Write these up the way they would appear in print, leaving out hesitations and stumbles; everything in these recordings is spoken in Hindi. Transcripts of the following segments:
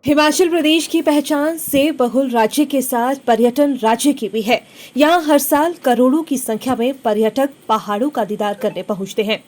हिमाचल प्रदेश की पहचान से बहुल राज्य के साथ पर्यटन राज्य की भी है। यहाँ हर साल करोड़ों की संख्या में पर्यटक पहाड़ों का दीदार करने पहुंचते हैं।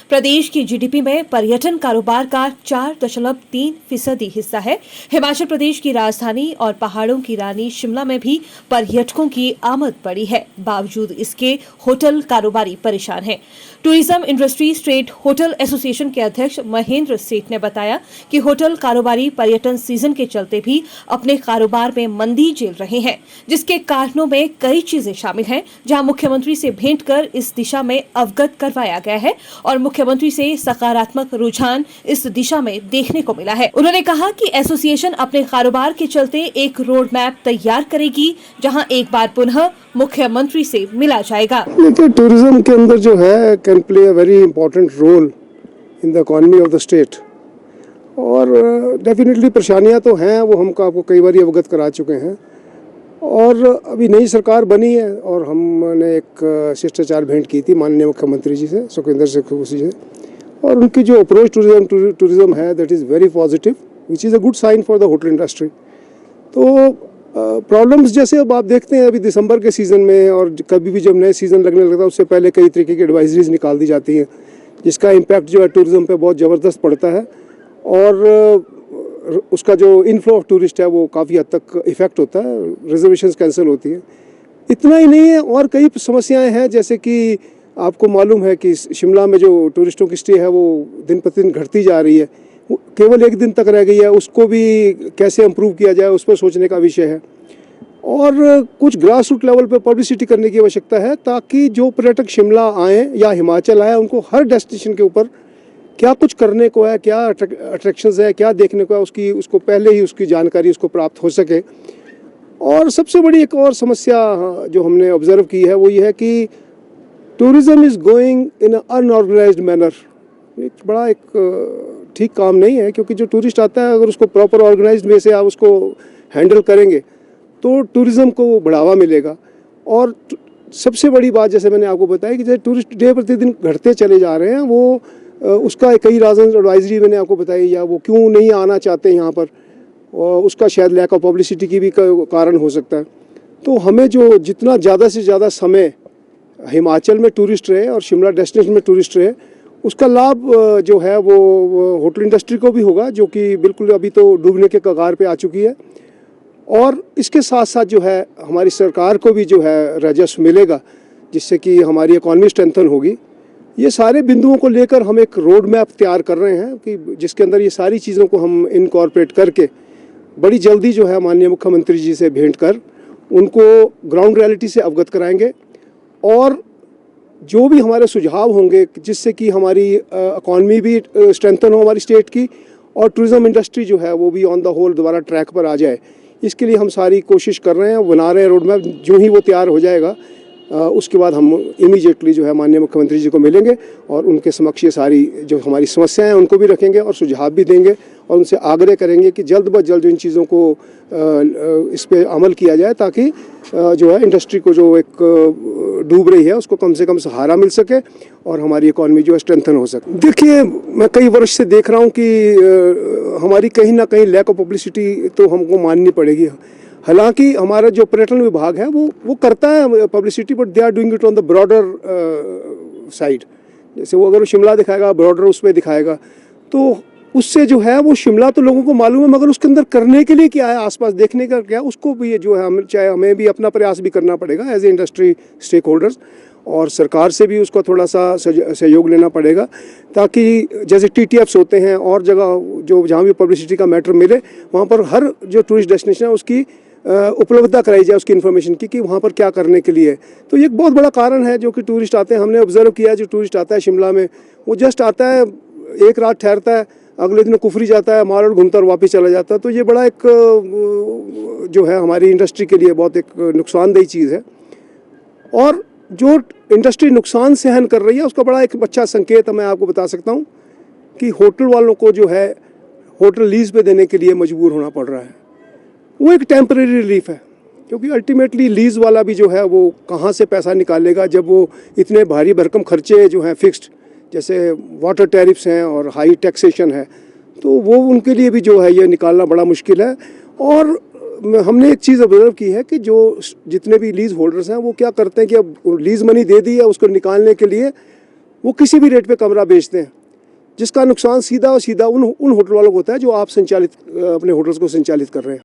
प्रदेश की जीडीपी में पर्यटन कारोबार का 4.3% हिस्सा है। हिमाचल प्रदेश की राजधानी और पहाड़ों की रानी शिमला में भी पर्यटकों की आमद बढ़ी है। बावजूद इसके होटल कारोबारी परेशान हैं। Tourism industry state hotel association के अध्यक्ष महेंद्र सेठ ने बताया कि होटल कारोबारी पर्यटन सीजन के चलते भी अपने कारोबार में मंदी झेल रहे हैं, जिसके कारणों में कई चीजें शामिल हैं, जहां मुख्यमंत्री से भेंट कर इस दिशा में अवगत करवाया गया है और मुख्यमंत्री से सकारात्मक रुझान इस दिशा में देखने को मिला है। उन्होंने कहा कि एसोसिएशन अपने कारोबार के चलते एक रोड मैप तैयार करेगी, जहां एक बार पुनः मुख्यमंत्री से मिला जाएगा। देखिए, टूरिज्म के अंदर जो है can play a very important role in the economy of the state, और डेफिनेटली परेशानियां तो हैं, वो हमको आपको कई बार अवगत करा चुके हैं। और अभी नई सरकार बनी है और हमने एक शिष्टाचार भेंट की थी माननीय मुख्यमंत्री जी से, सुखविंदर सिंह सुक्खू जी से, और उनकी जो अप्रोच टूरिज्म है that is very positive, which is a good sign for the hotel industry. तो प्रॉब्लम्स जैसे अब आप देखते हैं अभी दिसंबर के सीज़न में, और कभी भी जब नए सीज़न लगने लगता है उससे पहले कई तरीके की एडवाइजरीज निकाल दी जाती हैं, जिसका इम्पैक्ट जो है टूरिज़्म पे बहुत ज़बरदस्त पड़ता है, और उसका जो इनफ्लो ऑफ टूरिस्ट है वो काफ़ी हद तक इफ़ेक्ट होता है, रिजर्वेशंस कैंसिल होती हैं। इतना ही नहीं है, और कई समस्याएं हैं, जैसे कि आपको मालूम है कि शिमला में जो टूरिस्टों की स्टे है वो दिन प्रतिदिन घटती जा रही है, केवल एक दिन तक रह गई है, उसको भी कैसे इम्प्रूव किया जाए उस पर सोचने का विषय है। और कुछ ग्रास रूट लेवल पर पब्लिसिटी करने की आवश्यकता है, ताकि जो पर्यटक शिमला आएँ या हिमाचल आए, उनको हर डेस्टिनेशन के ऊपर क्या कुछ करने को है, क्या अट्रैक्शंस है, क्या देखने को है, उसको पहले ही उसकी जानकारी उसको प्राप्त हो सके। और सबसे बड़ी एक और समस्या जो हमने ऑब्जर्व की है वो ये है कि tourism is going in unorganised manner. एक ठीक काम नहीं है, क्योंकि जो टूरिस्ट आता है अगर उसको प्रॉपर ऑर्गेनाइज्ड वे से आप उसको हैंडल करेंगे तो टूरिज़्म को बढ़ावा मिलेगा। और सबसे बड़ी बात, जैसे मैंने आपको बताया कि जैसे टूरिस्ट डे प्रतिदिन घटते चले जा रहे हैं, वो उसका कई रीज़न एडवाइजरी मैंने आपको बताई, या वो क्यों नहीं आना चाहते यहाँ पर, और उसका शायद लैक ऑफ पब्लिसिटी की भी कारण हो सकता है। तो हमें जो जितना ज़्यादा से ज़्यादा समय हिमाचल में टूरिस्ट रहे और शिमला डेस्टिनेशन में टूरिस्ट रहे, उसका लाभ जो है वो होटल इंडस्ट्री को भी होगा, जो कि बिल्कुल अभी तो डूबने के कगार पे आ चुकी है। और इसके साथ साथ जो है हमारी सरकार को भी जो है राजस्व मिलेगा, जिससे कि हमारी इकॉनमी स्ट्रेंथन होगी। ये सारे बिंदुओं को लेकर हम एक रोड मैप तैयार कर रहे हैं, कि जिसके अंदर ये सारी चीज़ों को हम इनकॉर्पोरेट करके बड़ी जल्दी जो है माननीय मुख्यमंत्री जी से भेंट कर उनको ग्राउंड रियलिटी से अवगत कराएंगे, और जो भी हमारे सुझाव होंगे जिससे कि हमारी इकॉनमी भी स्ट्रेंथन हो हमारी स्टेट की, और टूरिज़्म इंडस्ट्री जो है वो भी ऑन द होल दोबारा ट्रैक पर आ जाए, इसके लिए हम सारी कोशिश कर रहे हैं, बना रहे हैं रोड मैप। जो ही वो तैयार हो जाएगा उसके बाद हम इमीडिएटली जो है माननीय मुख्यमंत्री जी को मिलेंगे और उनके समक्ष ये सारी जो हमारी समस्याएं हैं उनको भी रखेंगे और सुझाव भी देंगे, और उनसे आग्रह करेंगे कि जल्द ब जल्द इन चीज़ों को इस पर अमल किया जाए, ताकि जो है इंडस्ट्री को जो एक डूब रही है उसको कम से कम सहारा मिल सके और हमारी इकॉनमी जो है स्ट्रेंथन हो सके। देखिए, मैं कई वर्ष से देख रहा हूँ कि हमारी कहीं ना कहीं लैक ऑफ पब्लिसिटी तो हमको माननी पड़ेगी। हालांकि हमारा जो पर्यटन विभाग है वो करता है publicity, but they are doing it on the broader side. जैसे वो अगर शिमला दिखाएगा, ब्रॉडर उसमें दिखाएगा, तो उससे जो है वो शिमला तो लोगों को मालूम है, मगर उसके अंदर करने के लिए क्या है, आसपास देखने का क्या, उसको भी जो है हमें भी अपना प्रयास भी करना पड़ेगा as a industry stakeholders, और सरकार से भी उसको थोड़ा सा सहयोग लेना पड़ेगा, ताकि जैसे TTFs होते हैं और जगह जो जहाँ भी पब्लिसिटी का मैटर मिले, वहाँ पर हर जो टूरिस्ट डेस्टिनेशन है उसकी उपलब्धता कराई जाए उसकी इन्फॉर्मेशन की, कि वहाँ पर क्या करने के लिए। तो ये एक बहुत बड़ा कारण है जो कि टूरिस्ट आते हैं। हमने ऑब्जर्व किया है, जो टूरिस्ट आता है शिमला में, वो जस्ट आता है, एक रात ठहरता है, अगले दिन कुफरी जाता है, माल घूमता और वापस चला जाता है। तो ये बड़ा एक जो है हमारी इंडस्ट्री के लिए बहुत एक नुकसानदेह चीज़ है, और जो इंडस्ट्री नुकसान सहन कर रही है उसका बड़ा एक अच्छा संकेत मैं आपको बता सकता हूँ कि होटल वालों को जो है होटल लीज पे देने के लिए मजबूर होना पड़ रहा है। वो एक टेम्परेरी रिलीफ है, क्योंकि अल्टीमेटली लीज वाला भी जो है वो कहाँ से पैसा निकालेगा, जब वो इतने भारी भरकम खर्चे जो हैं फिक्स्ड, जैसे वाटर टैरिफ्स हैं और हाई टैक्सेशन है, तो वो उनके लिए भी जो है ये निकालना बड़ा मुश्किल है। और हमने एक चीज़ ऑब्जर्व की है कि जो जितने भी लीज होल्डर्स हैं वो क्या करते हैं कि अब लीज मनी दे दी है, उसको निकालने के लिए वो किसी भी रेट पे कमरा बेचते हैं, जिसका नुकसान सीधा और सीधा उन होटल वालों को होता है जो आप संचालित अपने होटल्स को संचालित कर रहे हैं।